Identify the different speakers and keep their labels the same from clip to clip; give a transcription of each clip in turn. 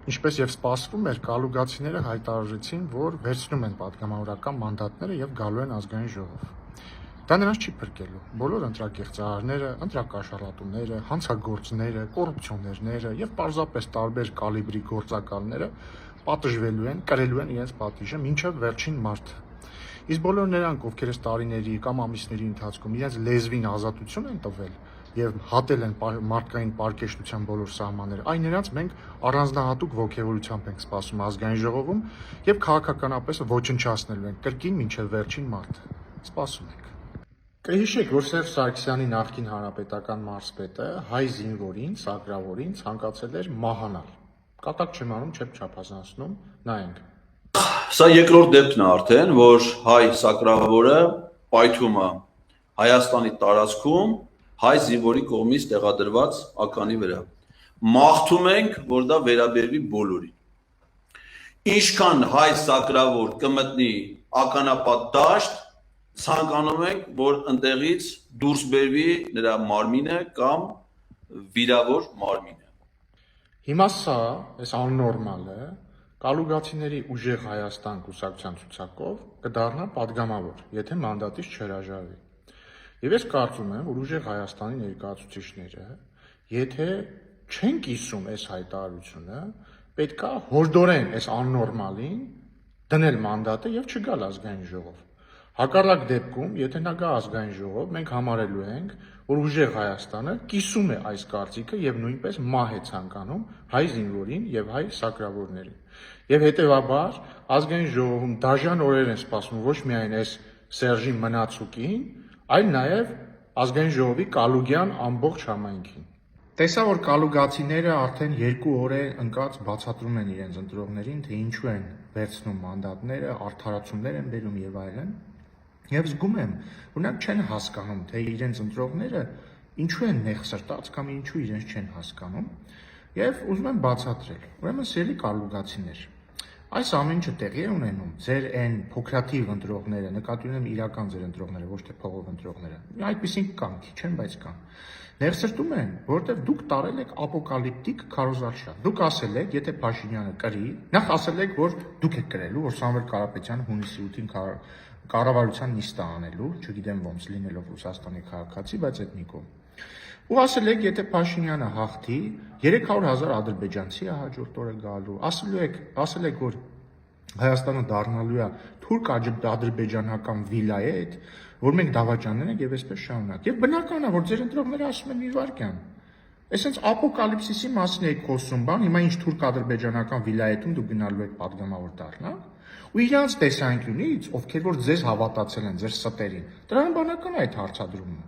Speaker 1: Ինչպես եւ սպասվում էր, կալուգացիները հայտարարեցին, որ վերցնում են պատգամավորական մանդատները եւ գալու են ազգային ժողով։ Դա նրանց չի փրկելու։ Բոլոր ընտրակեղծարարները, ընտրակաշառատուները, հանցագործները, կոռուպցիոներները եւ պարզապես տարբեր կալիբրի գործակալները պատժվելու են, կրելու են իրենց պատիժը մինչեւ վերջին մարտը։ Իսկ բոլոր նրանք, ովքեր այս տարիների կամ ամիսների ընթացքում իրենց լեզվին ազատություն են տվել եւ հատել են մարդկային պարկեշտության բոլոր սահմանները, այն նրանց մենք առանձնահատուկ ողջավորությամբ ենք սպասում ազգային ժողովում եւ քաղաքականապես ոչնչացնելու ենք կրկին մինչեւ վերջին մարտը։ Սպասում ենք։ Կհիշեք, որ Սերժ Սարգսյանի նախկին հանրապետական մարզպետը հայ զինվորին, սակրավորին ցանկացել էր մահանալ։ Կատակ չեմ անում, չեմ չափազանցնում, նայենք։
Speaker 2: Սա երկրորդ դեպքն է արդեն, որ հայ սակրավորը պայթում է Հայաստանի տարածքում հայ զինվորի կողմից տեղադրված ականի վրա։ Մաղթում ենք, որ դա վերաբերվի բոլորին։ Ինչքան հայ սակրավոր կմտնի ականապատ դաշտ, ցանկանում ենք, որ ընտեղից դուրս բերվի նրա մարմինը կամ վիրավոր մարմինը։
Speaker 1: Հիմա սա, այս աննորմալը, կալուգացիների ուժեղ Հայաստան կուսակցության ցուցակով կդառնա падգամավոր, եթե մանդատից չհրաժարվի։ Եվ ես կարծում եմ, որ ուժեղ Հայաստանի ներկայացուցիչները, եթե չեն կիսում այս հայտարարությունը, պետք է հորդորեն այս աննորմալին դնել մանդատը եւ չգալ ազգային ժողով։ Հակառակ դեպքում, եթե նա գա ազգային ժողով, մենք համարելու ենք, որ ուժեղ Հայաստանը կիսում է այս կարծիքը եւ նույնպես մահ է ցանկանում հայ զինվորին եւ հայ սակրավորներին։ Եվ հետեւաբար ազգային ժողովում դաժան օրեր են սպասվում ոչ միայն այս Սերժի մնացուկին, այլ նաեւ ազգային ժողովի կալուգյան ամբողջ համայնքին։ Տեսա, որ կալուգացիները արդեն 2 օր է ընկած բացատրում են իրենց ընտրողներին, թե ինչու են վերցնում մանդատները, արդարացումներ են բերում եւ այլն։ Եվ զգում եմ, որ նրանք չեն հասկանում, թե իրենց ընտրողները ինչու են նեղսրտած կամ ինչու իրենց չեն հասկանում, եւ ուզում եմ բացատրել։ Ուրեմն սիրելի կալուգացիներ, այս ամեն ինչը տեղի է ունենում ձեր այն փոքրաթիվ ընտրողները, նկատի ունեմ իրական ձեր ընտրողները, ոչ թե փողով ընտրողները։ Այդպեսին կան, քիչ են, բայց կան։ Ներսրտում են, որովհետեւ դուք տարել եք ապոկալիպտիկ քարոզարշավ։ Դուք ասել եք, եթե Փաշինյանը կրի, նախ ասել եք, որ դուք եք կրելու, որ Սամվել Կարապետյանը հունիսի 8-ին կառավարության նիստ է անելու, չգիտեմ ոնց լինելով Ռուսաստանի քաղաքացի, բայց էթնիկով։ Ու ասել եք, եթե Փաշինյանը հաղթի, 300,000 ադրբեջանցի է հաջորդ օրը գալու։ Ասել եք, որ Հայաստանը դառնալու է թուրք ադրբեջանական վիլայետ, որ մենք դավաճաններ ենք եւ այսպես շարունակ։ Եվ բնական է, որ ձեր ընտրողները ասում են մի վարքյան։ Այսինքն ապոկալիպսիսի մասին եք խոսում, բան, հիմա ինչ թուրք ադրբեջանական վիլայետում դուք գնալու եք падգամավոր դառնալ։ Ու իրանց տեսանկյունից, ովքեր որ ձեզ հավատացել են, ձեր ստերին, տրամաբանական է այդ հարցադրումը։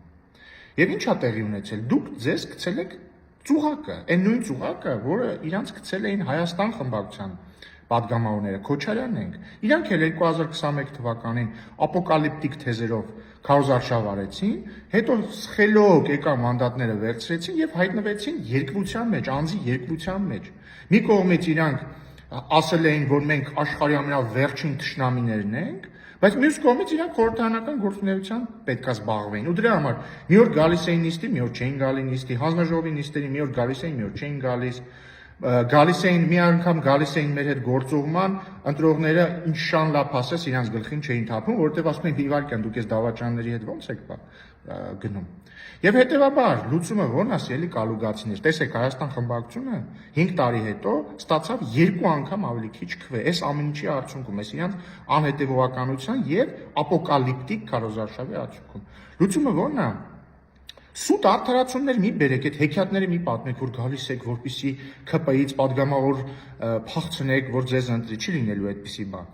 Speaker 1: Եվ ինչ է տեղի ունեցել։ Դուք ձեզ գցել եք ծուղակը, այն նույն ծուղակը, որը իրանց գցել էին Հայաստան խմբակցության падգամավորները, Քոչարյանն ենք։ Իրանք էլ 2021 թվականին ապոկալիպտիկ թեզերով քարոզարշավ արեցին, հետո սխելով եկա մանդատները վերցրեցին եւ հայտնվեցին երկվության մեջ, անձի երկվության մեջ։ Մի կողմից իրանք ասել էին, որ մենք աշխարհի ամենավերջին թշնամիներն ենք, բայց մյուս կողմից իրանք խորհրդարանական գործունեության պետքա զբաղվեին։ Ու դրա համար մի օր գալիս էին նիստի, մի օր չէին գալի նիստի, հանձնաժողովի նիստերի մի օր գալիս էին, մի օր չէին գալիս էին մի անգամ գալիս էին մեր հետ գործողման, ընտրողները ինչ շան լապ ասես իրանց գլխին չէին թափում, որովհետև ասում են իվարկյան դուք ես դավաճանների հետ ոնց եք գնում։ Եվ հետեւաբար լուծումը ո՞րն է, սիրելի կալուգացիներ։ Տեսեք, Հայաստան խմբակցությունը 5 տարի հետո ստացավ 2 անգամ ավելի քիչ քվե։ Այս ամեն ինչի արդյունքում, այս իրանց անհետևողականության եւ ապոկալիպտիկ քարոզարշավի արդյունքում։ Լուծումը ո՞րն է։ Սուտ արդարացումներ մի բերեք, այդ հեքիաթները մի պատմեք, որ գալիս եք, որպեսի ԿՊ-ից падգամավոր փախցնեք, որ ձեզ ընտրի, չի լինելու այդպիսի բան։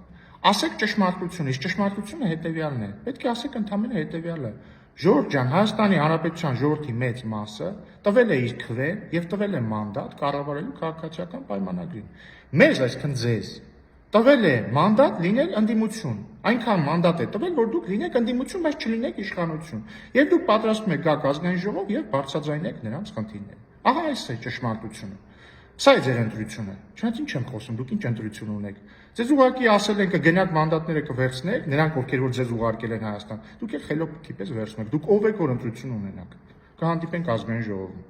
Speaker 1: Ասեք ճշմարտությունը, իսկ ճշմարտությունը հետեւյալն է։ Պետք է ասեք ընդամենը հետեւյալը։ Ժողովուրդ ջան, Հայաստանի Հանրապետության ժողովրդի մեծ մասը տվել է իր քվեն եւ տվել է մանդատ կառավարելու քաղաքացիական պայմանագրին։ Մեզ, այսինքն ձեզ, տվել է մանդատ լինել ընդդիմություն։ Այնքան մանդատ է տվել, որ դուք լինեք ընդդիմություն, բայց չլինեք իշխանություն։ Եվ դուք պատրաստվում եք գաք ազգային ժողով եւ բարձրաձայնեք նրանց խնդիրները։ Ահա այս է ճշմարտությունը։ Սա է ձեր ընտրությունը։ Չնայած ինչ եմ խոսում, դուք ինչ ընտրություն ունեք։ Ձեզ ուղղակի ասել են կգնաք մանդատները կվերցնեք, նրանք ովքեր որ ձեզ ուղարկել են Հայաստան, դուք էլ խելոք պես վերցնեք։ Դուք ով եք որ ընտրություն ունենաք։ Կհանդիպենք ազգային ժողովում։